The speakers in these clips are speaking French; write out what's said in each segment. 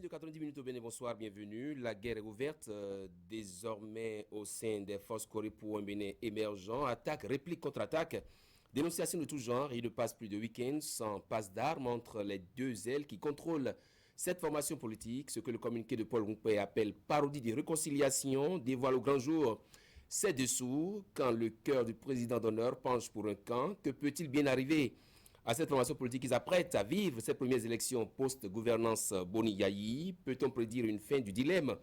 de 90 minutes au Bénin, bonsoir, bienvenue. La guerre est ouverte désormais au sein des forces Corée pour un Bénin émergent. Attaque, réplique, contre-attaque, dénonciation de tout genre. Il ne passe plus de week-end sans passe d'armes entre les deux ailes qui contrôlent cette formation politique. Ce que le communiqué de Paul Rompé appelle parodie de réconciliation dévoile au grand jour ses dessous. Quand le cœur du président d'honneur penche pour un camp, que peut-il bien arriver à cette formation politique qui s'apprête à vivre ses premières élections post-gouvernance Boni-Yayi? Peut-on prédire une fin du dilemme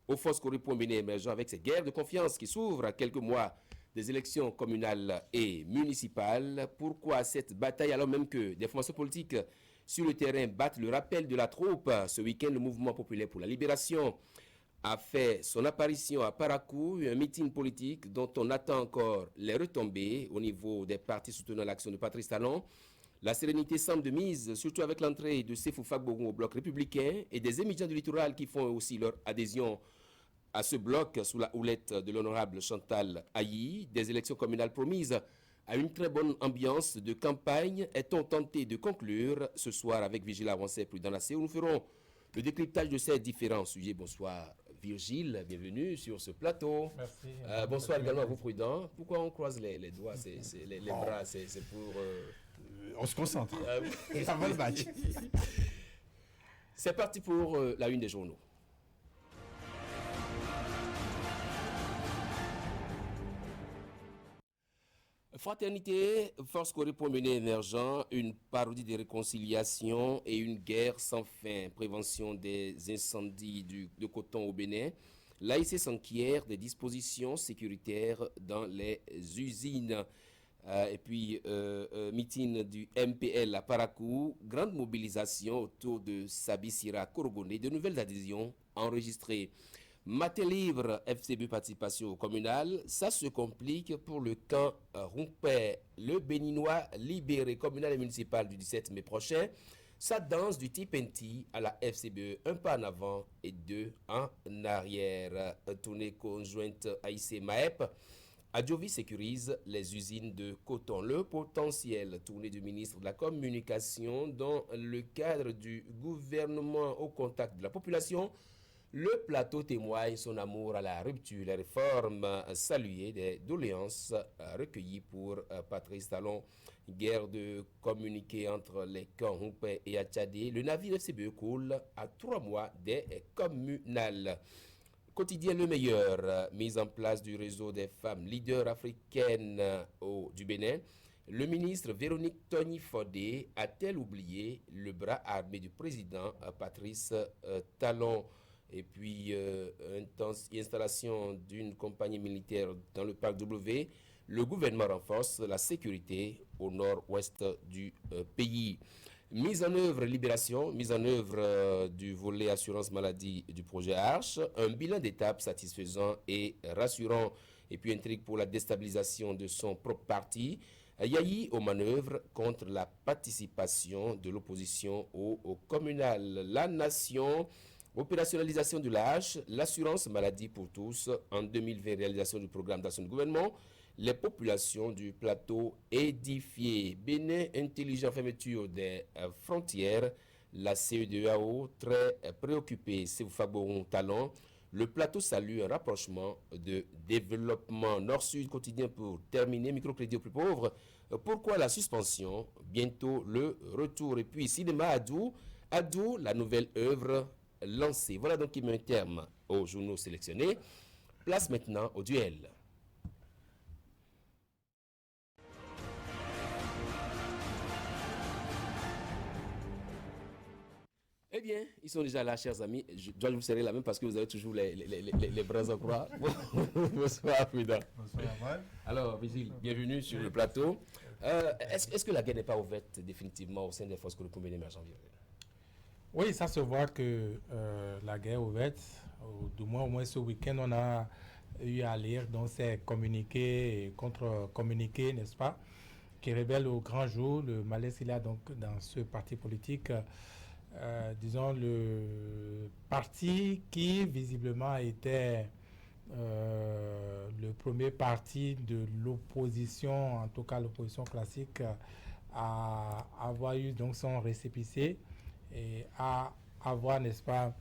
aux forces Corée pour un Bénin émergent avec ces guerres de confiance qui s'ouvrent à quelques mois des élections communales et municipales? Pourquoi cette bataille alors même que des formations politiques sur le terrain battent le rappel de la troupe? Ce week-end, le mouvement populaire pour la libération a fait son apparition à Parakou, un meeting politique dont on attend encore les retombées au niveau des partis soutenant l'action de Patrice Talon. La sérénité semble de mise, surtout avec l'entrée de Séfou Fagbogon au bloc républicain et des émigrants du littoral qui font aussi leur adhésion à ce bloc sous la houlette de l'honorable Chantal Ayi. Des élections communales promises à une très bonne ambiance de campagne. Est-on tenté de conclure ce soir avec Vigile Avancé plus dans la C où nous ferons le décryptage de ces différents sujets? Bonsoir Virgile, bienvenue sur ce plateau. Merci. Bonsoir également à vous Prudent. Pourquoi on croise les doigts, les bras, c'est pour... On se concentre. Avant le match. C'est parti pour la une des journaux. Fraternité, force Corée pour mener émergent, une parodie de réconciliation et une guerre sans fin. Prévention des incendies de coton au Bénin. L'AIC s'enquiert des dispositions sécuritaires dans les usines. Et puis, meeting du MPL à Parakou, grande mobilisation autour de Sabi Sira Korogoné, de nouvelles adhésions enregistrées. Matin libre, FCB participation communale, ça se complique pour le camp Rompé. Le Béninois libéré communal et municipal du 17 mai prochain, ça danse du TPNT à la FCB, un pas en avant et deux en arrière. Tournée conjointe AIC MAEP. Adjovi sécurise les usines de coton. Le potentiel tournée du ministre de la Communication dans le cadre du gouvernement au contact de la population. Le plateau témoigne son amour à la rupture, les réformes saluées des doléances recueillies pour Patrice Talon. Guerre de communiqué entre les camps Rompé et Atchadé. Le navire FCBE coule à 3 mois des communales. Quotidien Le Meilleur, mise en place du réseau des femmes leaders africaines du Bénin. Le ministre Véronique Tony-Fodé a-t-elle oublié le bras armé du président Patrice Talon? Et puis, installation d'une compagnie militaire dans le parc W. Le gouvernement renforce la sécurité au nord-ouest du pays. Mise en œuvre libération, mise en œuvre du volet assurance maladie du projet Arche, un bilan d'étape satisfaisant et rassurant. Et puis intrigue pour la déstabilisation de son propre parti. Yayi aux manœuvres contre la participation de l'opposition au communal. La nation, opérationnalisation de l'âge, l'assurance maladie pour tous. En 2020, réalisation du programme d'action du gouvernement. Les populations du plateau édifiées. Bénin intelligent, fermeture des frontières. La CEDEAO très préoccupée. Sévoufaboron Talon. Le plateau salue un rapprochement de développement nord-sud quotidien pour terminer. Microcrédit aux plus pauvres. Pourquoi la suspension? Bientôt le retour. Et puis cinéma Adou, la nouvelle œuvre lancée. Voilà donc qui met un terme aux journaux sélectionnés. Place maintenant au duel. Eh bien, ils sont déjà là, chers amis. Je dois vous serrer la main parce que vous avez toujours les bras en croix. Bonsoir, Frida. Bonsoir, Alors, Vigile, bienvenue sur le plateau. Est-ce que la guerre n'est pas ouverte définitivement au sein des forces Corée émergentes? Oui, ça se voit que la guerre est ouverte. Du moins, au moins ce week-end, on a eu à lire dans ces communiqués et contre-communiqués, n'est-ce pas, qui révèlent au grand jour le malaise qu'il y a donc dans ce parti politique. Disons, le parti qui visiblement était le premier parti de l'opposition, en tout cas l'opposition classique, à avoir eu donc son récépissé et à avoir, n'est-ce pas,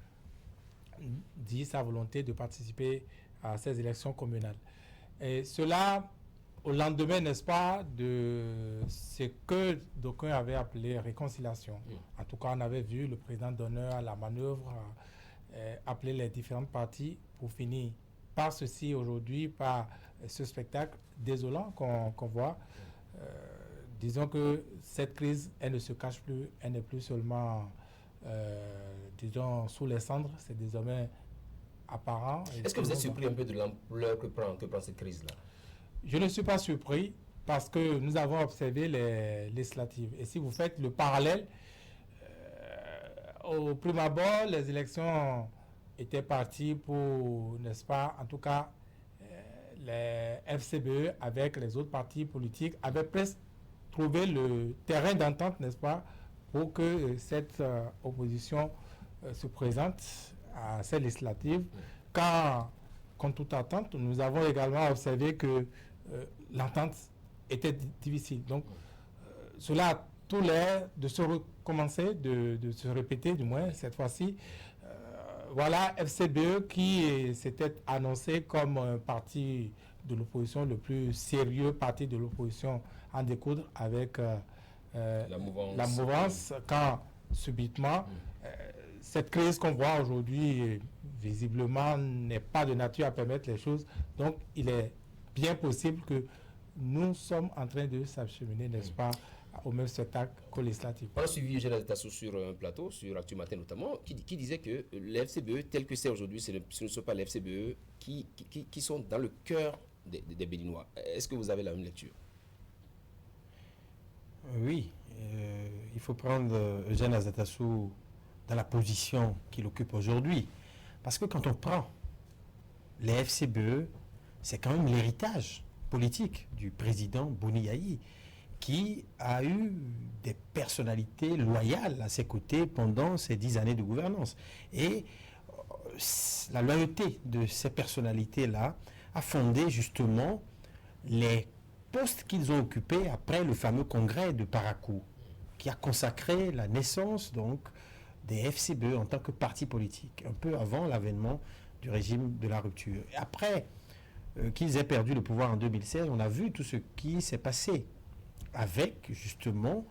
dit sa volonté de participer à ces élections communales. Et cela, au lendemain, n'est-ce pas, de ce que d'aucuns avaient appelé réconciliation. En tout cas, on avait vu le président d'honneur à la manœuvre appeler les différentes parties pour finir par ceci aujourd'hui, par ce spectacle désolant qu'on voit. Disons que cette crise, elle ne se cache plus, elle n'est plus seulement, disons, sous les cendres, c'est désormais apparent. Est-ce que vous êtes surpris un peu de l'ampleur que prend cette crise-là? Je ne suis pas surpris parce que nous avons observé les législatives. Et si vous faites le parallèle, au prime abord, les élections étaient parties pour, n'est-ce pas, en tout cas, les FCBE avec les autres partis politiques avaient presque trouvé le terrain d'entente, n'est-ce pas, pour que cette opposition se présente à ces législatives. Car, contre toute attente, nous avons également observé que l'entente était difficile. Donc, cela a tout l'air de se recommencer, de se répéter, du moins cette fois-ci. Voilà FCBE qui s'était annoncé comme un parti de l'opposition, le plus sérieux parti de l'opposition en découdre avec la mouvance, quand subitement cette crise qu'on voit aujourd'hui visiblement n'est pas de nature à permettre les choses. Donc il est bien possible que nous sommes en train de s'acheminer, n'est-ce pas, au même spectacle qu'au législatif. On a suivi Eugène Azetasu sur un plateau, sur Actu Matin notamment, qui disait que les FCBE, tel que c'est aujourd'hui, ce ne sont pas les FCBE qui sont dans le cœur des Béninois. Est-ce que vous avez la même lecture? Oui, il faut prendre Eugène Azetasu dans la position qu'il occupe aujourd'hui. Parce que quand on prend les FCBE, c'est quand même l'héritage politique du président Boni Yayi, qui a eu des personnalités loyales à ses côtés pendant ces 10 années de gouvernance. Et la loyauté de ces personnalités-là a fondé justement les postes qu'ils ont occupés après le fameux congrès de Parakou, qui a consacré la naissance donc des FCBE en tant que parti politique, un peu avant l'avènement du régime de la rupture. Et après qu'ils aient perdu le pouvoir en 2016, on a vu tout ce qui s'est passé avec justement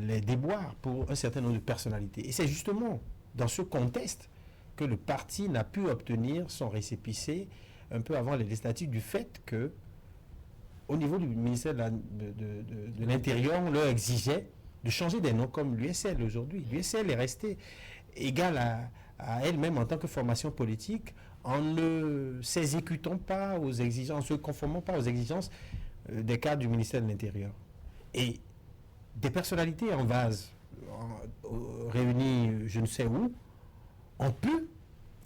les déboires pour un certain nombre de personnalités. Et c'est justement dans ce contexte que le parti n'a pu obtenir son récépissé un peu avant les législatives, du fait que au niveau du ministère de l'Intérieur, on leur exigeait de changer des noms comme l'USL aujourd'hui. L'USL est restée égale à elle-même en tant que formation politique en ne s'exécutant pas aux exigences, en ne se conformant pas aux exigences des cadres du ministère de l'Intérieur. Et des personnalités en vase, réunies je ne sais où, ont pu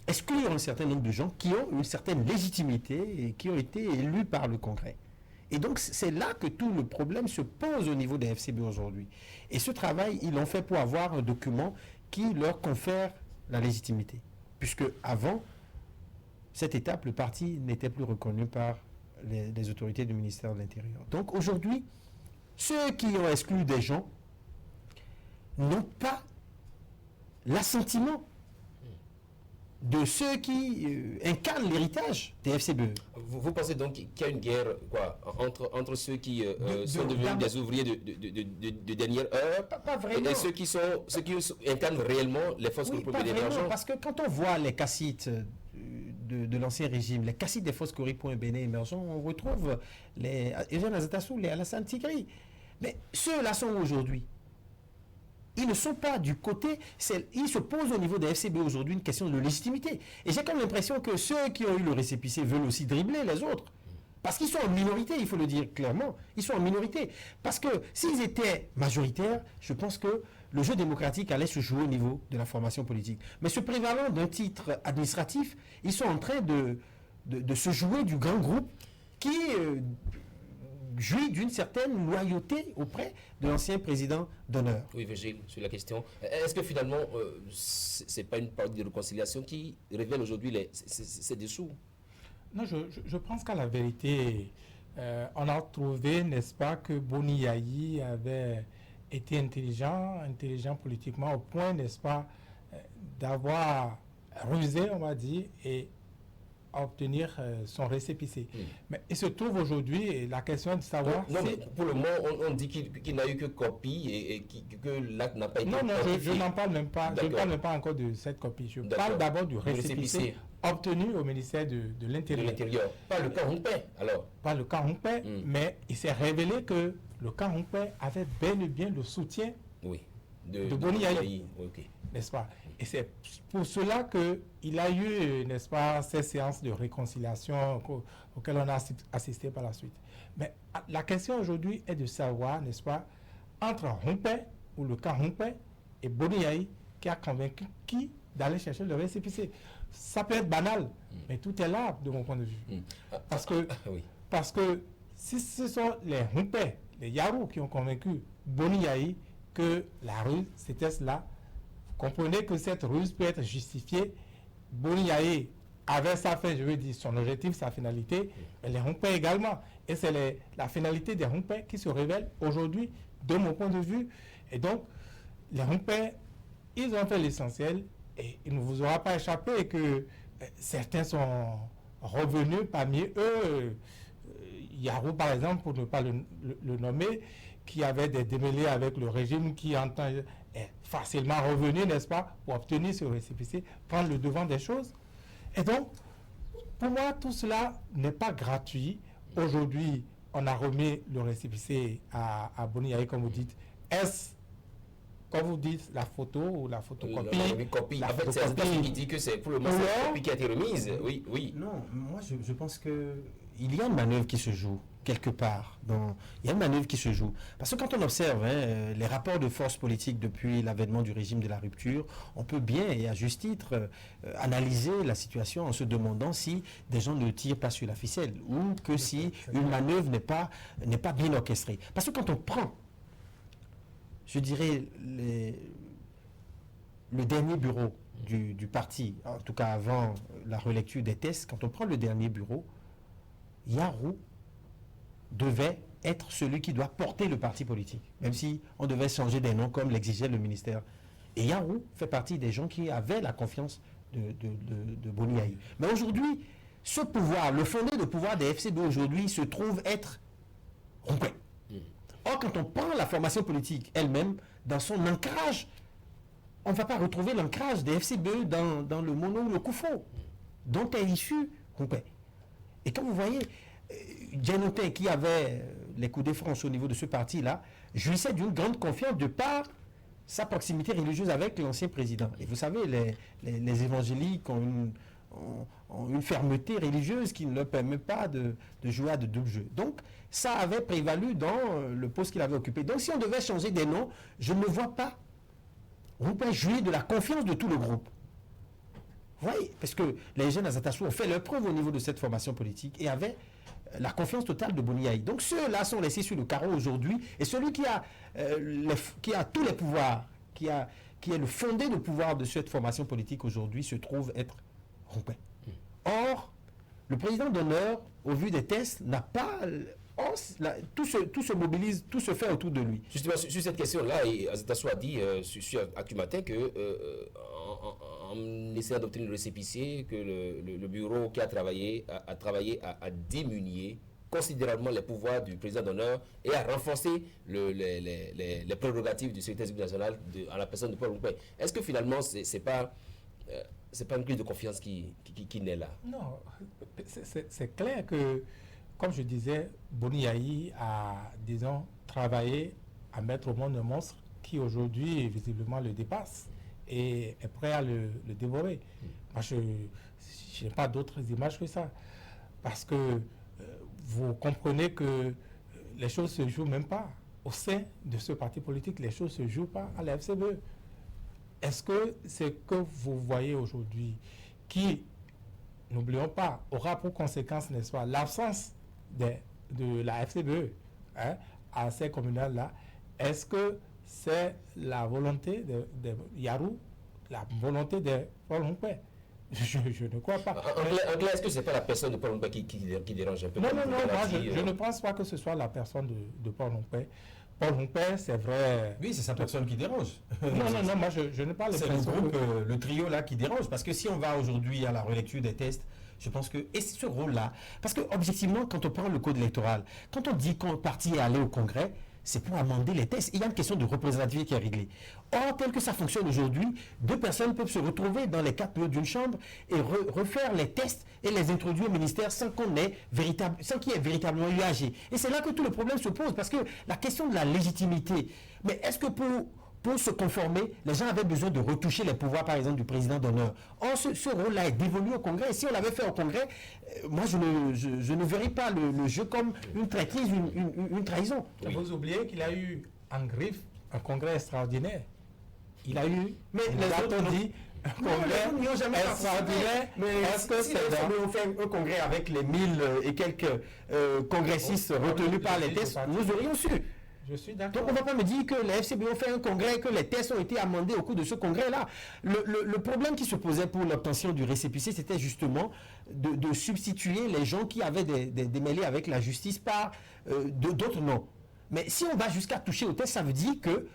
exclure un certain nombre de gens qui ont une certaine légitimité et qui ont été élus par le Congrès. Et donc c'est là que tout le problème se pose au niveau des FCB aujourd'hui. Et ce travail, ils l'ont fait pour avoir un document qui leur confère la légitimité. Puisque avant cette étape, le parti n'était plus reconnu par les autorités du ministère de l'Intérieur. Donc aujourd'hui, ceux qui ont exclu des gens n'ont pas l'assentiment de ceux qui incarnent l'héritage des FCBE. Vous pensez donc qu'il y a une guerre entre ceux qui sont devenus des ouvriers de dernière heure pas vraiment. Et ceux qui incarnent réellement les forces groupées d'émergence? Parce que quand on voit les cacites de l'ancien régime, les cacites des forces Coripo Bénin émergents, on retrouve les Eugène Azetasu, les Alassane Tigri. Mais ceux-là sont aujourd'hui. Ils ne sont pas du côté, ils se posent au niveau des FCB aujourd'hui une question de légitimité. Et j'ai comme l'impression que ceux qui ont eu le récépissé veulent aussi dribbler les autres. Parce qu'ils sont en minorité, il faut le dire clairement. Ils sont en minorité. Parce que s'ils étaient majoritaires, je pense que le jeu démocratique allait se jouer au niveau de la formation politique. Mais se prévalant d'un titre administratif, ils sont en train de se jouer du grand groupe qui jouit d'une certaine loyauté auprès de l'ancien président d'honneur. Oui, Virgile, sur la question. Est-ce que finalement, ce n'est pas une parole de réconciliation qui révèle aujourd'hui ces dessous? Non, je pense qu'à la vérité, on a trouvé, n'est-ce pas, que Boni Yayi avait été intelligent politiquement, au point, n'est-ce pas, d'avoir rusé, on va dire, et obtenir son récépissé. Mais il se trouve aujourd'hui, et la question est de savoir non, mais pour le moment, on dit qu'il n'a eu que copie et que l'acte n'a pas été non, je n'en parle même pas. Je ne D'accord. parle même pas encore de cette copie. Je D'accord. parle d'abord du récépissé. récépissé obtenu au ministère de De l'Intérieur. l'intérieur. Pas le cas Humpé, alors. Pas le cas Humpé, mais il s'est révélé que le cas Humpé avait bel et bien le soutien, Oui. De Boni Yayi. Yayi, ok. n'est-ce pas? Et c'est pour cela qu'il a eu, n'est-ce pas, ces séances de réconciliation auxquelles on a assisté par la suite. Mais la question aujourd'hui est de savoir, n'est-ce pas, entre Humpé ou le cas Humpé et Boni Yayi, qui a convaincu qui d'aller chercher le récépissé. Ça peut être banal, mais tout est là de mon point de vue. Parce que, oui. parce que si ce sont les Humpé, les Yarou qui ont convaincu Boni Yayi que la ruse, c'était cela, vous comprenez que cette ruse peut être justifiée. Boni Yayi avait sa fin, je veux dire, son objectif, sa finalité, mais les Humpé également. Et c'est la finalité des Humpé qui se révèle aujourd'hui, de mon point de vue. Et donc, les Humpé, ils ont fait l'essentiel et il ne vous aura pas échappé que certains sont revenus parmi eux. Yarou, par exemple, pour ne pas le nommer, qui avait des démêlés avec le régime, qui entend facilement revenir, n'est-ce pas, pour obtenir ce récépissé, prendre le devant des choses. Et donc, pour moi, tout cela n'est pas gratuit. Aujourd'hui, on a remis le récépissé à Boni Yayi, comme vous dites. Est-ce, comme vous dites, la photo ou la photocopie? En fait, c'est Azatassou qui dit que c'est pour le moment c'est la copie qui a été remise. Oui, oui. Non, moi je pense que il y a une manœuvre qui se joue quelque part. Il y a une manœuvre qui se joue. Parce que quand on observe les rapports de force politique depuis l'avènement du régime de la rupture, on peut bien, et à juste titre, analyser la situation en se demandant si des gens ne tirent pas sur la ficelle ou que si une manœuvre n'est pas bien orchestrée. Parce que quand on prend, je dirais, le dernier bureau du parti, en tout cas avant la relecture des tests, quand on prend le dernier bureau, Yarou devait être celui qui doit porter le parti politique, même si on devait changer des noms comme l'exigeait le ministère. Et Yarou fait partie des gens qui avaient la confiance de Boni Yayi. Mais aujourd'hui, ce pouvoir, le fondé de pouvoir des FCB aujourd'hui se trouve être rompé. Or, quand on prend la formation politique elle-même, dans son ancrage, on ne va pas retrouver l'ancrage des FCB dans le mono ou le koufo, dont est issu Rompé. Et quand vous voyez, Dianotin, qui avait les coups de France au niveau de ce parti-là, jouissait d'une grande confiance de par sa proximité religieuse avec l'ancien président. Et vous savez, les évangéliques ont une fermeté religieuse qui ne leur permet pas de jouer à de double jeu. Donc, ça avait prévalu dans le poste qu'il avait occupé. Donc, si on devait changer des noms, je ne vois pas Rompé jouir de la confiance de tout le groupe. Vous voyez, parce que les jeunes Azatassou ont fait leur preuve au niveau de cette formation politique et avaient la confiance totale de Boni Yayi. Donc ceux-là sont laissés sur le carreau aujourd'hui. Et celui qui a tous les pouvoirs, qui est le fondé de pouvoir de cette formation politique aujourd'hui, se trouve être Rompé. Or, le président d'honneur, au vu des tests, n'a pas... tout se mobilise, tout se fait autour de lui. Justement, sur cette question-là, Azatassou a dit sur Actu Matin que en essayant d'obtenir le récépissé, que le bureau qui a travaillé à diminuer considérablement les pouvoirs du président d'honneur et à renforcer les prérogatives du secrétaire exécutif national en la personne de Paul Rompé. Est-ce que finalement, c'est pas une crise de confiance qui naît là? Non, c'est clair que, comme je disais, Boni Yayi a, disons, travaillé à mettre au monde un monstre qui aujourd'hui, visiblement, le dépasse et est prêt à le dévorer. Moi, je n'ai pas d'autres images que ça. Parce que vous comprenez que les choses ne se jouent même pas au sein de ce parti politique. Les choses ne se jouent pas à la FCBE. Est-ce que ce que vous voyez aujourd'hui, qui, n'oublions pas, aura pour conséquence, n'est-ce pas, l'absence de la FCBE à ces communales-là, est-ce que c'est la volonté de Yarou, la volonté de Paul Rompé? Je ne crois pas. En clair, est-ce que ce n'est pas la personne de Paul Rompé qui dérange un peu? Non, moi je ne pense pas que ce soit la personne de Paul Rompé. Paul Humpé, c'est vrai. Oui, c'est sa personne qui dérange. Non, moi je ne parle pas. C'est le groupe, le trio là qui dérange. Parce que si on va aujourd'hui à la relecture des tests, je pense que, et ce rôle-là, parce que objectivement, quand on prend le code électoral, quand on dit qu'un parti est allé au Congrès, c'est pour amender les tests. Il y a une question de représentativité qui est réglée. Or, tel que ça fonctionne aujourd'hui, deux personnes peuvent se retrouver dans les 4 murs d'une chambre et refaire les tests et les introduire au ministère sans qu'il y ait véritablement eu âgé. Et c'est là que tout le problème se pose, parce que la question de la légitimité, mais est-ce que pour se conformer, les gens avaient besoin de retoucher les pouvoirs, par exemple, du président d'honneur. Or, ce rôle-là est dévolu au Congrès. Et si on l'avait fait au Congrès, moi, je ne verrais pas le jeu comme une traîtrise, une trahison. Oui. Vous oubliez qu'il a eu en griffe un Congrès extraordinaire. Il a eu, mais les autres dit, un Congrès extraordinaire. Mais est-ce que c'est on fait un congrès avec les 1000 et quelques congressistes retenus par les tests, nous aurions su. Je suis d'accord. Donc on ne va pas me dire que les FCB ont fait un congrès et que les tests ont été amendés au cours de ce congrès-là. Le problème qui se posait pour l'obtention du récépissé, c'était justement de substituer les gens qui avaient des mêlées avec la justice par d'autres noms. Mais si on va jusqu'à toucher au test, ça veut dire que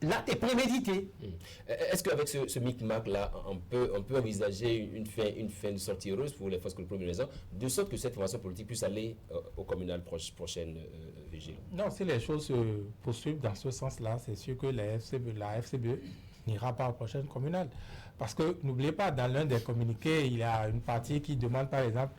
l'acte est prémédité. Est-ce qu'avec ce micmac-là, on peut envisager une fin de sortie heureuse pour les forces pour les raisons, de sorte que cette formation politique puisse aller au communal prochaine, Vigile? Non, si les choses se poursuivent dans ce sens-là, c'est sûr que la FCBE n'ira pas aux prochaines communales. Parce que n'oubliez pas, dans l'un des communiqués, il y a une partie qui demande par exemple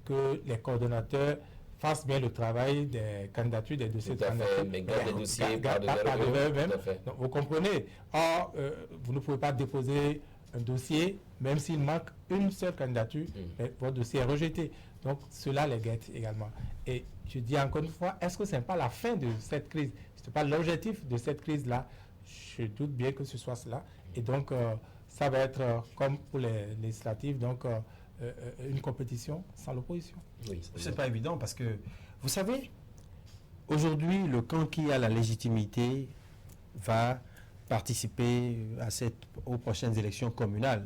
que les coordonnateurs fassent bien le travail des candidatures, des dossiers de candidature. Mais gardent les dossiers par eux-mêmes. Vous comprenez? Or, vous ne pouvez pas déposer un dossier, même s'il manque une seule candidature, votre dossier est rejeté. Donc, cela les guette également. Et je dis encore une fois, est-ce que ce n'est pas la fin de cette crise? Ce n'est pas l'objectif de cette crise-là. Je doute bien que ce soit cela. Et donc, ça va être comme pour les législatives, donc une compétition sans l'opposition. Oui, c'est pas évident parce que, vous savez, aujourd'hui, le camp qui a la légitimité va participer aux prochaines élections communales.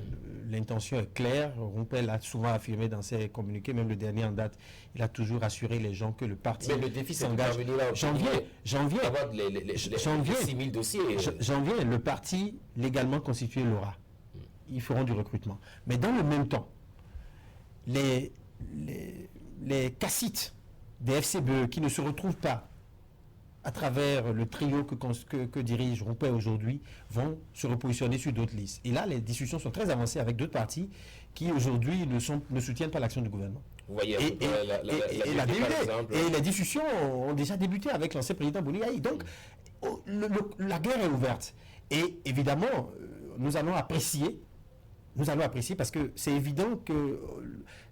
L'intention est claire. Rumpel l'a souvent affirmé dans ses communiqués, même le dernier en date, il a toujours assuré les gens que le parti mais le défi s'engage. Janvier, avoir les 6 000 dossiers. Janvier, le parti légalement constitué l'aura. Ils feront du recrutement. Mais dans le même temps, les cacites des FCBE qui ne se retrouvent pas à travers le trio que dirige Rumpel aujourd'hui, vont se repositionner sur d'autres listes. Et là, les discussions sont très avancées avec d'autres partis qui aujourd'hui ne soutiennent pas l'action du gouvernement. Vous voyez, et les discussions ont déjà débuté avec l'ancien président Boni-Yayi. Donc, la guerre est ouverte. Et évidemment, nous allons apprécier parce que c'est évident que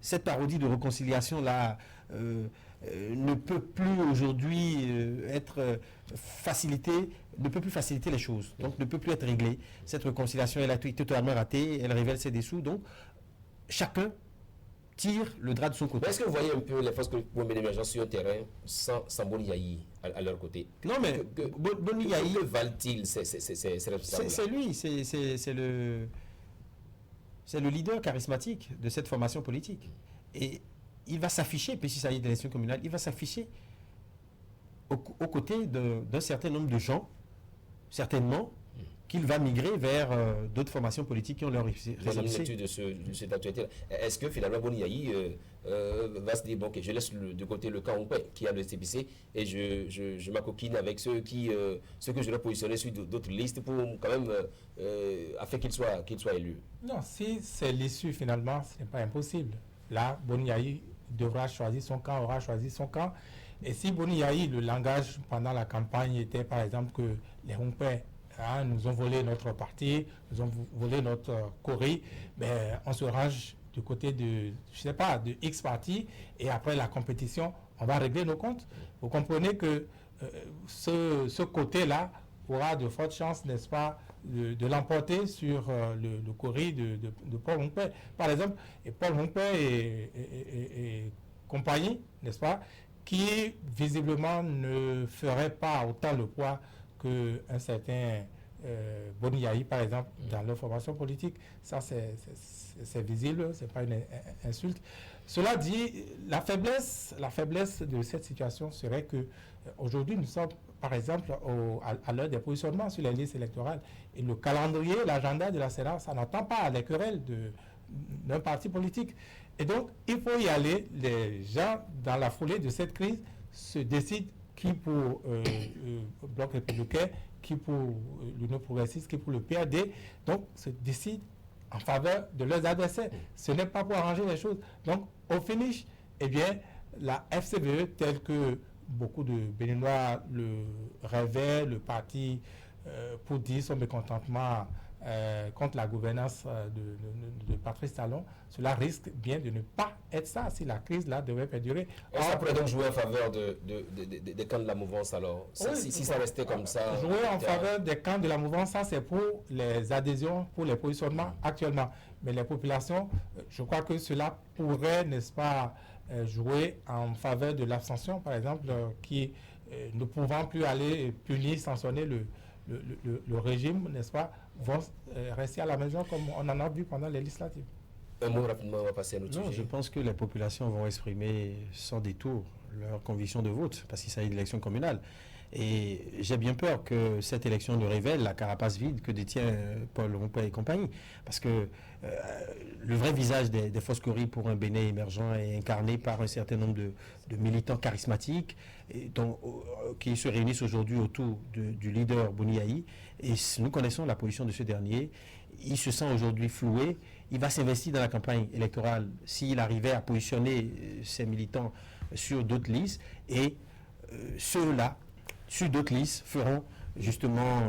cette parodie de réconciliation-là ne peut plus aujourd'hui être facilitée, ne peut plus faciliter les choses, donc ne peut plus être réglée. Cette réconciliation, elle a été totalement ratée, elle révèle ses dessous, donc chacun tire le drap de son côté. Est-ce que vous voyez un peu les forces pour mener l'émergence sur un terrain sans Boni-Yayi à leur côté? Non, mais Boni-Yayi... Que valent-ils ces responsables? C'est lui, c'est le leader charismatique de cette formation politique. Et il va s'afficher, puisqu'il s'agit d'élections communales, il va s'afficher aux côtés d'un certain nombre de gens, certainement, qu'il va migrer vers d'autres formations politiques qui ont leur réalisé. De cette actualité. Est-ce que finalement Boni-Yayi va se dire, bon, okay, je laisse de côté le camp qui a le CPC et je m'acoquine avec ceux que je dois positionner sur d'autres listes pour quand même afin qu'ils soient élus? Non, si c'est l'issue finalement, ce n'est pas impossible. Là, Boni-Yayi devra choisir son camp, aura choisi son camp. Et si Boni-Yayi, le langage pendant la campagne était par exemple que les Rumpel nous ont volé notre parti, nous ont volé notre Corée, ben, on se range du côté de X parti, et après la compétition, on va régler nos comptes. Vous comprenez que ce côté-là aura de fortes chances, n'est-ce pas, de l'emporter sur le Corée de Paul Rumpel. Par exemple, et Paul Rumpel et compagnie, n'est-ce pas, qui visiblement ne ferait pas autant le poids qu'un certain Boni-Yayi, par exemple, dans leur formation politique. Ça, c'est visible, ce n'est pas une insulte. Cela dit, la faiblesse de cette situation serait que aujourd'hui, nous sommes par exemple, à l'heure des positionnements sur les listes électorales. Et le calendrier, l'agenda de la séance, ça n'entend pas les querelles d'un parti politique. Et donc, il faut y aller. Les gens, dans la foulée de cette crise, se décident qui pour le Bloc républicain, qui pour l'Union progressiste, qui pour le PAD. Donc, se décident en faveur de leurs adversaires. Ce n'est pas pour arranger les choses. Donc, au finish, eh bien, la FCBE, telle que beaucoup de Béninois le rêvaient, le parti pour dire son mécontentement contre la gouvernance de Patrice Talon, cela risque bien de ne pas être ça si la crise là devait perdurer. Ça pourrait donc jouer en faveur des camps de la mouvance alors, oui, si ça restait comme ça. Jouer en faveur des camps de la mouvance, ça c'est pour les adhésions, pour les positionnements actuellement. Mais les populations, je crois que cela pourrait, n'est-ce pas, jouer en faveur de l'abstention, par exemple, qui ne pouvant plus aller punir, sanctionner le régime, n'est-ce pas, vont rester à la maison comme on en a vu pendant les législatives. Un mot rapidement, on va passer à notre sujet. Je pense que les populations vont exprimer sans détour leur conviction de vote, parce qu'il s'agit d'élections communales. Et j'ai bien peur que cette élection ne révèle la carapace vide que détient Paul Rompé et compagnie. Parce que le vrai visage des Foscori pour un Bénin émergent est incarné par un certain nombre de militants charismatiques qui se réunissent aujourd'hui autour du leader Boniaï. Et nous connaissons la position de ce dernier. Il se sent aujourd'hui floué. Il va s'investir dans la campagne électorale s'il arrivait à positionner ses militants sur d'autres listes. Et ceux-là, sur d'autres listes, feront justement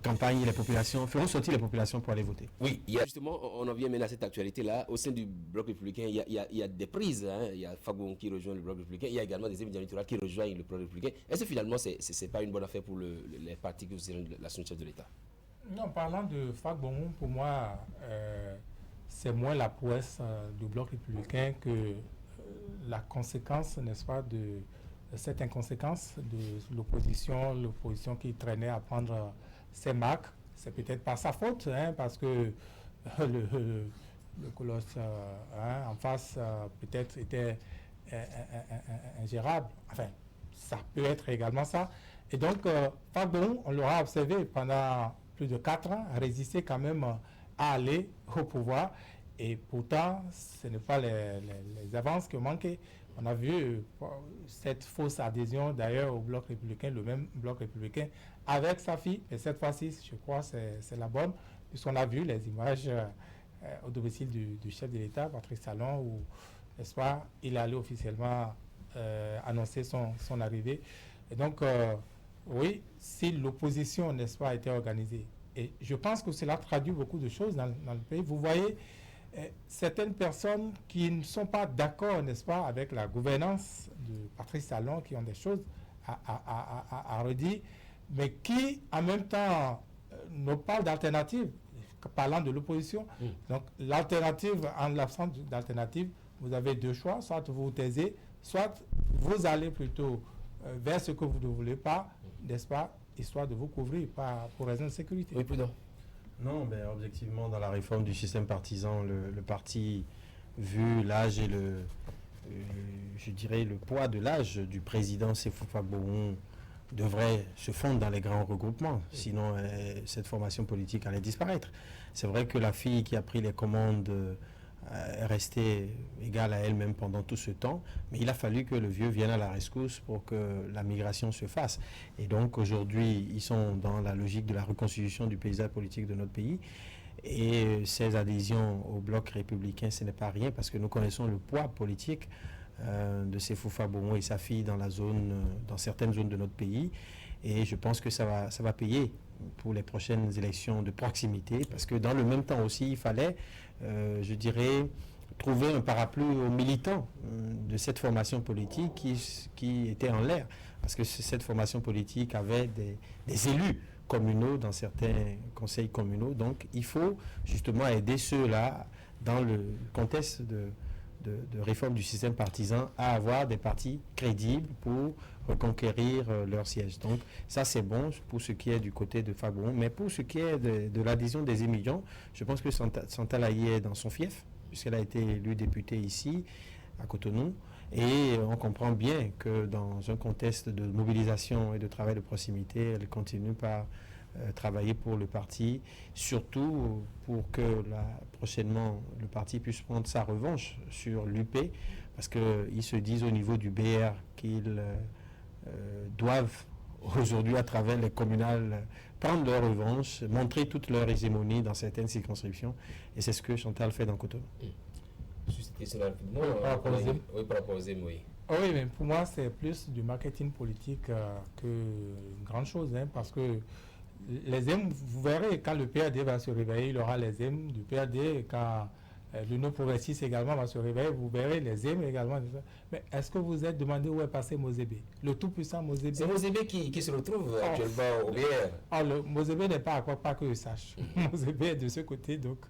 campagne et les populations, feront sortir les populations pour aller voter. Oui, justement, on en vient maintenant à cette actualité-là. Au sein du Bloc républicain, il y a des prises. Hein. Il y a Fagon qui rejoint le Bloc républicain. Il y a également des événements électoraux qui rejoignent le Bloc républicain. Est-ce que finalement, c'est pas une bonne affaire pour les partis qui sont la chef de l'État? Non, parlant de Fagon, pour moi, c'est moins la prouesse du Bloc républicain que la conséquence, n'est-ce pas, de cette inconséquence de l'opposition qui traînait à prendre ses marques. C'est peut-être pas sa faute, hein, parce que le colosse en face peut-être était ingérable. Enfin, ça peut être également ça. Et donc, Fagon, on l'aura observé pendant plus de 4 ans, résister quand même à aller au pouvoir. Et pourtant, ce n'est pas les avances qui ont manqué. On a vu cette fausse adhésion d'ailleurs au Bloc républicain, le même Bloc républicain, avec sa fille. Et cette fois-ci, je crois que c'est la bonne, puisqu'on a vu les images au domicile du chef de l'État, Patrice Talon, où, n'est-ce pas, il allait officiellement annoncer son arrivée. Et donc, oui, si l'opposition, n'est-ce pas, a été organisée, et je pense que cela traduit beaucoup de choses dans le pays. Vous voyez, certaines personnes qui ne sont pas d'accord, n'est-ce pas, avec la gouvernance de Patrice Talon, qui ont des choses à redire, mais qui, en même temps, nous parlent d'alternative, parlant de l'opposition. Donc, l'alternative, en l'absence d'alternative, vous avez deux choix, soit vous vous taisez, soit vous allez plutôt vers ce que vous ne voulez pas, n'est-ce pas, histoire de vous couvrir pour raison de sécurité. Oui, prudent. Non, mais objectivement, dans la réforme du système partisan, le parti, vu l'âge et je dirais le poids de l'âge du président Séfou Fagbohon, devrait se fondre dans les grands regroupements. Sinon, cette formation politique allait disparaître. C'est vrai que la fille qui a pris les commandes est restée égale à elle-même pendant tout ce temps, mais il a fallu que le vieux vienne à la rescousse pour que la migration se fasse. Et donc aujourd'hui, ils sont dans la logique de la reconstitution du paysage politique de notre pays. Et ces adhésions au bloc républicain, ce n'est pas rien, parce que nous connaissons le poids politique de Séfou Fagbohon et sa fille dans certaines zones de notre pays. Et je pense que ça va payer pour les prochaines élections de proximité, parce que dans le même temps aussi, il fallait, je dirais, trouver un parapluie aux militants de cette formation politique qui était en l'air, parce que cette formation politique avait des élus communaux dans certains conseils communaux. Donc il faut justement aider ceux-là dans le contexte de réforme du système partisan à avoir des partis crédibles pour reconquérir leur siège. Donc ça c'est bon pour ce qui est du côté de Fagbohon, mais pour ce qui est de l'adhésion des émigrants, je pense que Chantal Aïe est dans son fief, puisqu'elle a été élue députée ici. à Cotonou. Et on comprend bien que dans un contexte de mobilisation et de travail de proximité, elle continue par travailler pour le parti, surtout pour que prochainement le parti puisse prendre sa revanche sur l'UP, parce qu'ils se disent au niveau du BR qu'ils doivent aujourd'hui, à travers les communales, prendre leur revanche, montrer toute leur hégémonie dans certaines circonscriptions, et c'est ce que Chantal fait dans Cotonou. Juste une question rapidement. Par rapport aux Zem. Oui, par rapport aux Zem, oui. Oui, mais pour moi, c'est plus du marketing politique que une grande chose, hein, parce que les Zem, vous verrez, quand le PAD va se réveiller, il y aura les Zem du PAD, et quand l'Union progressiste également va se réveiller, vous verrez les Zem également. Mais est-ce que vous êtes demandé où est passé Mozébé, le tout-puissant Mozébé? C'est Mozébé qui se retrouve actuellement au BR. Le Mozébé n'est pas à quoi, pas que je sache. Mozébé est de ce côté, donc,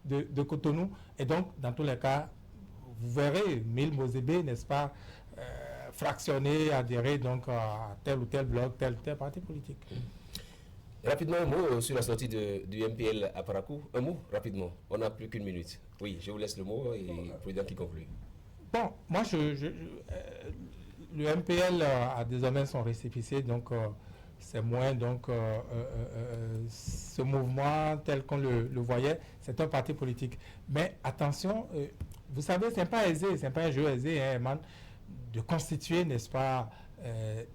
de Cotonou. Et donc, dans tous les cas, vous verrez 1000 Mozébé, n'est-ce pas, fractionnés, adhérés donc, à tel ou tel bloc, tel ou tel parti politique. Rapidement, un mot sur la sortie du MPL à Parakou. Un mot, rapidement. On n'a plus qu'une minute. Oui, je vous laisse le mot et le président qui conclut. Bon, moi, le MPL a désormais son récépissé, donc c'est moins, donc ce mouvement tel qu'on le voyait, c'est un parti politique. Mais attention, vous savez, c'est pas aisé, c'est pas un jeu aisé, hein, man, de constituer, n'est-ce pas,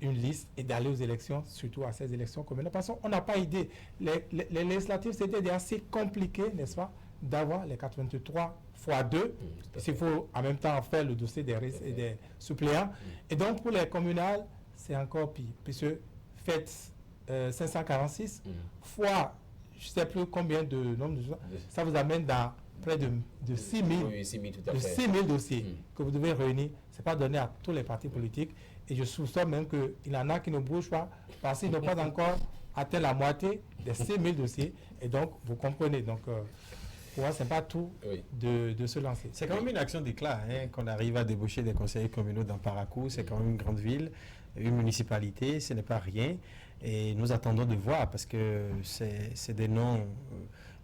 une liste et d'aller aux élections, surtout à ces élections communales. Parce qu'on n'a pas idée. Les législatives, c'était assez compliqué, n'est-ce pas, d'avoir les 83 x 2. S'il faut en même temps faire le dossier des suppléants. Et donc, pour les communales, c'est encore pire. Puisque faites 546 fois, je ne sais plus combien de nombre de gens, ça vous amène dans près de 6 000 dossiers que vous devez réunir. Ce n'est pas donné à tous les partis politiques. Et je soupçonne même qu'il y en a qui ne bougent pas parce qu'ils n'ont pas encore atteint la moitié des 6 000 dossiers. Et donc, vous comprenez. Donc, pour moi, ce n'est pas tout de se lancer. C'est quand même une action d'éclat hein, qu'on arrive à débaucher des conseillers communaux dans Parakou. C'est quand même une grande ville, une municipalité, ce n'est pas rien. Et nous attendons de voir parce que c'est des noms...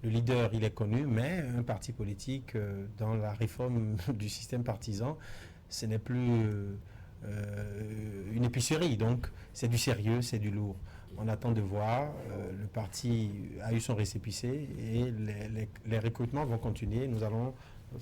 le leader, il est connu, mais un parti politique, dans la réforme du système partisan, ce n'est plus une épicerie. Donc, c'est du sérieux, c'est du lourd. On attend de voir. Le parti a eu son récépissé et les recrutements vont continuer. Nous allons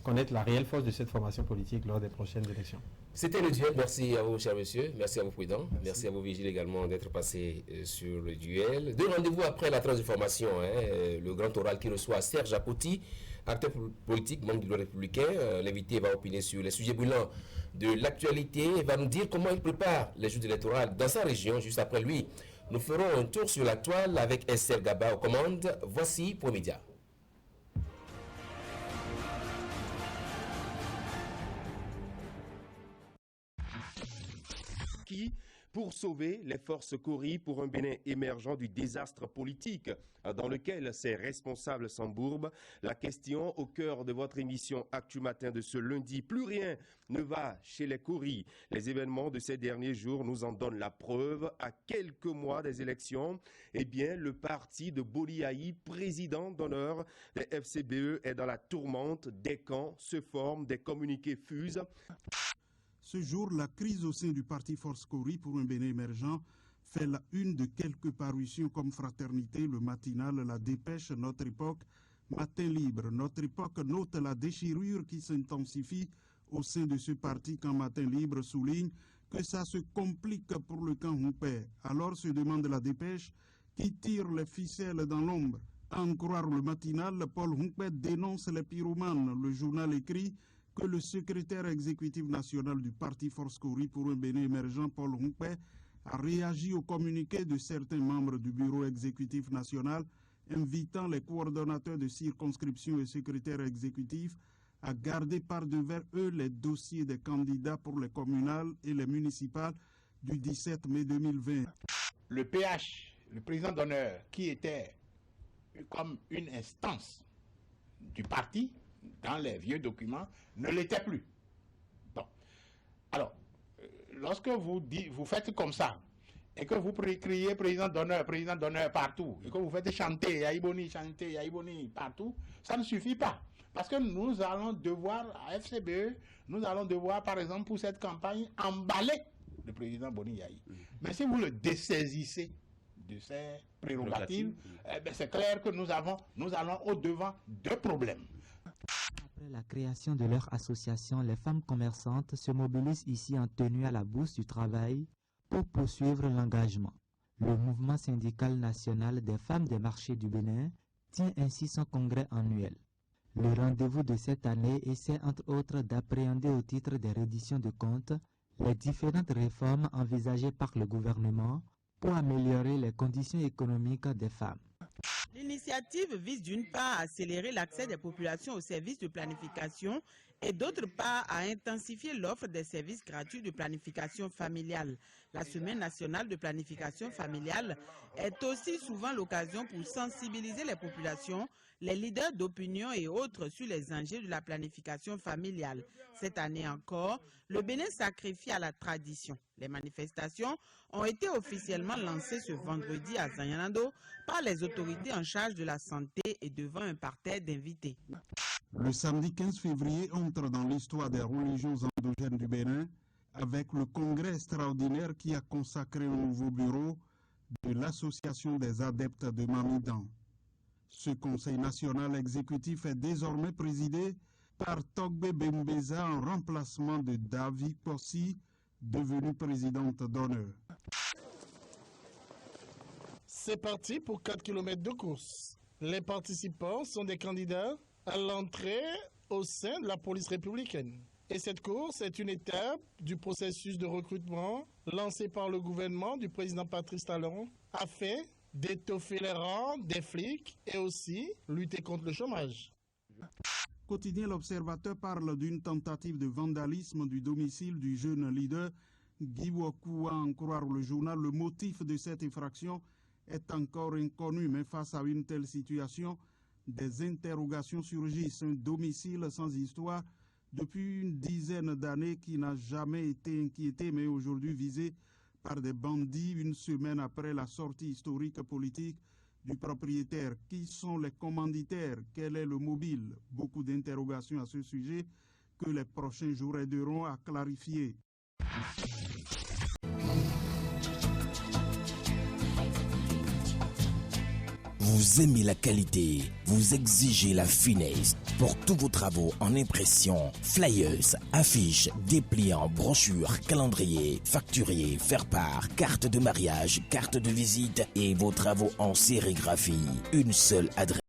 connaître la réelle force de cette formation politique lors des prochaines élections. C'était le duel. Merci à vous, cher monsieur. Merci à vous, président. Merci à vous, Vigile, également, d'être passé sur le duel. Deux rendez-vous après la transformation. Le grand oral qui reçoit Serge Apoti, acteur politique, membre du Bloc républicain. L'invité va opiner sur les sujets brûlants de l'actualité et va nous dire comment il prépare les joutes électorales dans sa région. Juste après lui, nous ferons un tour sur la toile avec Esther Gaba aux commandes. Voici pour Média. Pour sauver les forces Kori pour un Bénin émergent du désastre politique dans lequel ces responsables s'embourbent. La question au cœur de votre émission Actu Matin de ce lundi, plus rien ne va chez les Kori. Les événements de ces derniers jours nous en donnent la preuve. À quelques mois des élections, eh bien, le parti de Boliaï, président d'honneur des FCBE, est dans la tourmente. Des camps se forment, des communiqués fusent. Ce jour, la crise au sein du parti Force Kori pour un Bénin émergent fait la une de quelques parutions comme Fraternité, Le Matinal, La Dépêche, Notre Époque, Matin Libre. Notre Époque note la déchirure qui s'intensifie au sein de ce parti quand Matin Libre souligne que ça se complique pour le camp Humpé. Alors se demande La Dépêche qui tire les ficelles dans l'ombre. À en croire Le Matinal, Paul Humpé dénonce les pyromanes. Le journal écrit que le secrétaire exécutif national du parti Force Kori pour un Bénin émergent, Paul Humpé, a réagi au communiqué de certains membres du bureau exécutif national invitant les coordonnateurs de circonscription et secrétaires exécutifs à garder par devers eux les dossiers des candidats pour les communales et les municipales du 17 mai 2020. Le PH, le président d'honneur, qui était comme une instance du parti, dans les vieux documents, ne l'était plus. Bon. Alors, lorsque vous faites comme ça, et que vous criez président d'honneur partout, et que vous faites chanter Yaïboni partout, ça ne suffit pas. Parce que nous allons devoir, à FCBE, nous allons devoir, par exemple, pour cette campagne, emballer le président Boni Yayi. Mais si vous le dessaisissez de ses prérogatives, c'est clair que nous allons au-devant de problèmes. Après la création de leur association, les femmes commerçantes se mobilisent ici en tenue à la Bourse du Travail pour poursuivre l'engagement. Le mouvement syndical national des femmes des marchés du Bénin tient ainsi son congrès annuel. Le rendez-vous de cette année essaie entre autres d'appréhender au titre des redditions de comptes les différentes réformes envisagées par le gouvernement pour améliorer les conditions économiques des femmes. L'initiative vise d'une part à accélérer l'accès des populations aux services de planification et d'autre part à intensifier l'offre des services gratuits de planification familiale. La Semaine nationale de planification familiale est aussi souvent l'occasion pour sensibiliser les populations, les leaders d'opinion et autres sur les enjeux de la planification familiale. Cette année encore, le Bénin sacrifie à la tradition. Les manifestations ont été officiellement lancées ce vendredi à Zanyanando par les autorités en charge de la santé et devant un parterre d'invités. Le samedi 15 février entre dans l'histoire des religions endogènes du Bénin avec le congrès extraordinaire qui a consacré un nouveau bureau de l'Association des adeptes de Mamidan. Ce conseil national exécutif est désormais présidé par Togbe Bembeza en remplacement de David Possi, devenue présidente d'honneur. C'est parti pour 4 km de course. Les participants sont des candidats à l'entrée au sein de la police républicaine. Et cette course est une étape du processus de recrutement lancé par le gouvernement du président Patrice Talon afin d'étoffer les rangs des flics et aussi lutter contre le chômage. Quotidien L'Observateur parle d'une tentative de vandalisme du domicile du jeune leader Guy Wokou. À en croire le journal, le motif de cette infraction est encore inconnu, mais face à une telle situation, des interrogations surgissent. Un domicile sans histoire depuis une dizaine d'années qui n'a jamais été inquiété, mais aujourd'hui visé par des bandits une semaine après la sortie historique politique du propriétaire. Qui sont les commanditaires? Quel est le mobile? Beaucoup d'interrogations à ce sujet que les prochains jours aideront à clarifier. Vous aimez la qualité, vous exigez la finesse. Pour tous vos travaux en impression, flyers, affiches, dépliants, brochures, calendriers, facturiers, faire-part, cartes de mariage, cartes de visite et vos travaux en sérigraphie. Une seule adresse.